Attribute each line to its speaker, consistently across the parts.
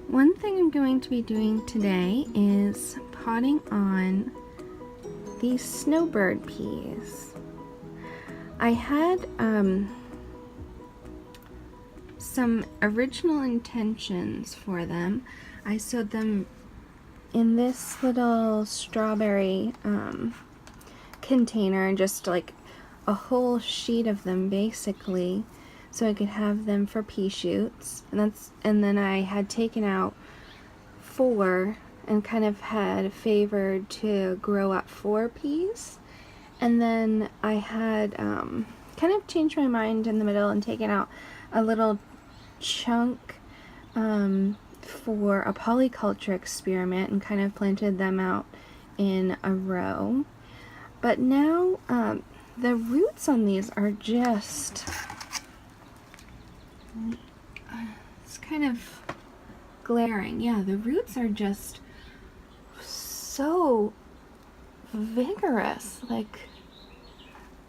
Speaker 1: One thing I'm going to be doing today is potting on these snowbird peas. I had some original intentions for them. I sowed them in this little strawberry container, just like a whole sheet of them basically, so I could have them for pea shoots. And then I had taken out 4 and kind of had favored to grow up 4 peas. And then I had kind of changed my mind in the middle and taken out a little chunk for a polyculture experiment and kind of planted them out in a row. But now the roots on these are just, it's kind of glaring. Yeah, the roots are just so vigorous. Like,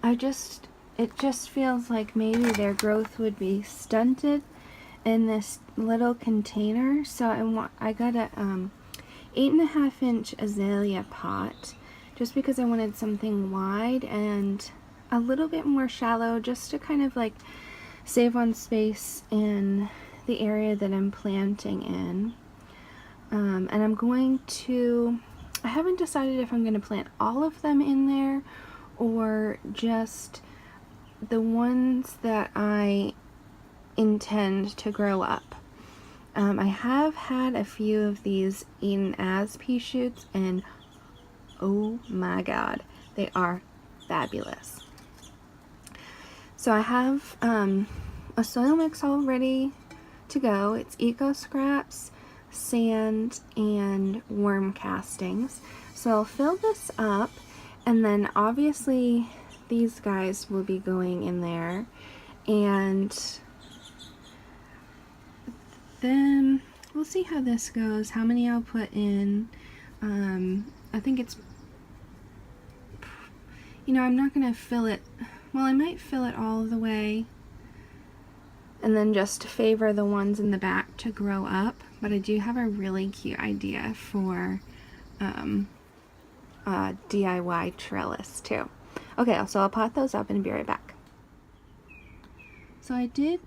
Speaker 1: it just feels like maybe their growth would be stunted in this little container. So I got a 8.5-inch azalea pot, just because I wanted something wide and a little bit more shallow, just to kind of like save on space in the area that I'm planting in. And I haven't decided if I'm going to plant all of them in there or just the ones that I intend to grow up. I have had a few of these eaten as pea shoots, and oh my god, they are fabulous. So I have a soil mix all ready to go. It's eco scraps, sand, and worm castings. So I'll fill this up, and then obviously these guys will be going in there, and then we'll see how this goes, how many I'll put in. I think it's, I'm not going to fill it, well, I might fill it all the way and then just favor the ones in the back to grow up. But I do have a really cute idea for a DIY trellis too. Okay, so I'll pot those up and be right back. So I did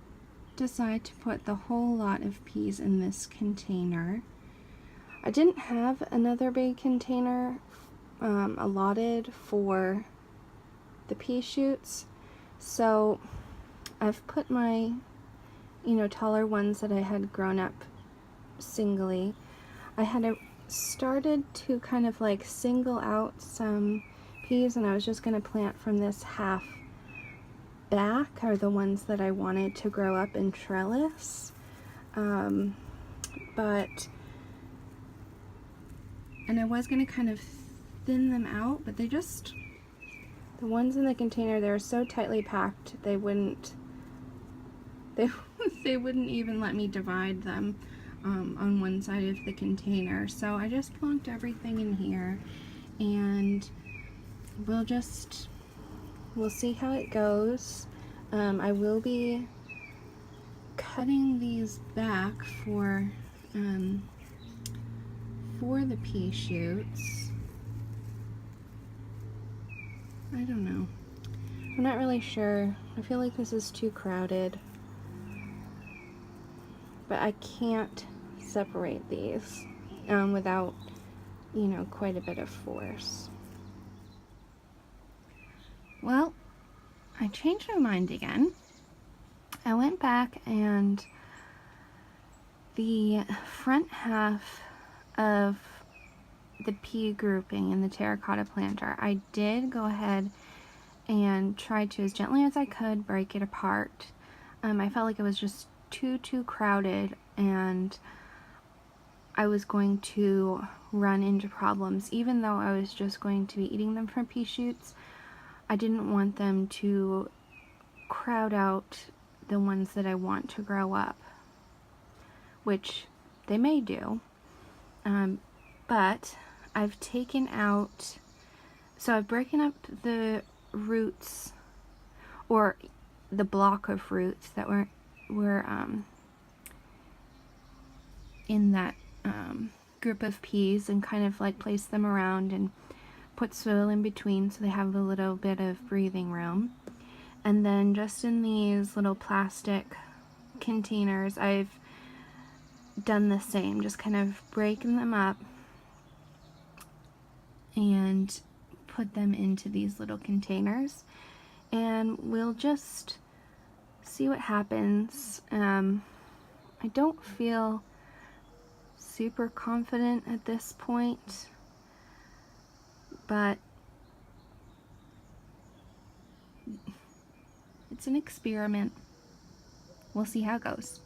Speaker 1: decide to put the whole lot of peas in this container. I didn't have another big container allotted for the pea shoots, so I've put my taller ones that I had grown up singly. I had started to kind of like single out some peas, and I was just going to plant from this half back are the ones that I wanted to grow up in trellis, and I was going to kind of thin them out, but the ones in the container, they're so tightly packed they wouldn't even let me divide them on one side of the container. So I just plunked everything in here, and we'll see how it goes. I will be cutting these back for the pea shoots. I don't know. I'm not really sure. I feel like this is too crowded, but I can't separate these without, quite a bit of force. Well, I changed my mind again. I went back, and the front half of the pea grouping in the terracotta planter, I did go ahead and try to, as gently as I could, break it apart. I felt like it was just too crowded, and I was going to run into problems. Even though I was just going to be eating them from pea shoots, I didn't want them to crowd out the ones that I want to grow up, which they may do. But I've taken out, so I've broken up the roots, or the block of roots that were in that group of peas and kind of like place them around and put soil in between so they have a little bit of breathing room. And then just in these little plastic containers, I've done the same, just kind of breaking them up and put them into these little containers, and we'll just see what happens. I don't feel super confident at this point, but it's an experiment. We'll see how it goes.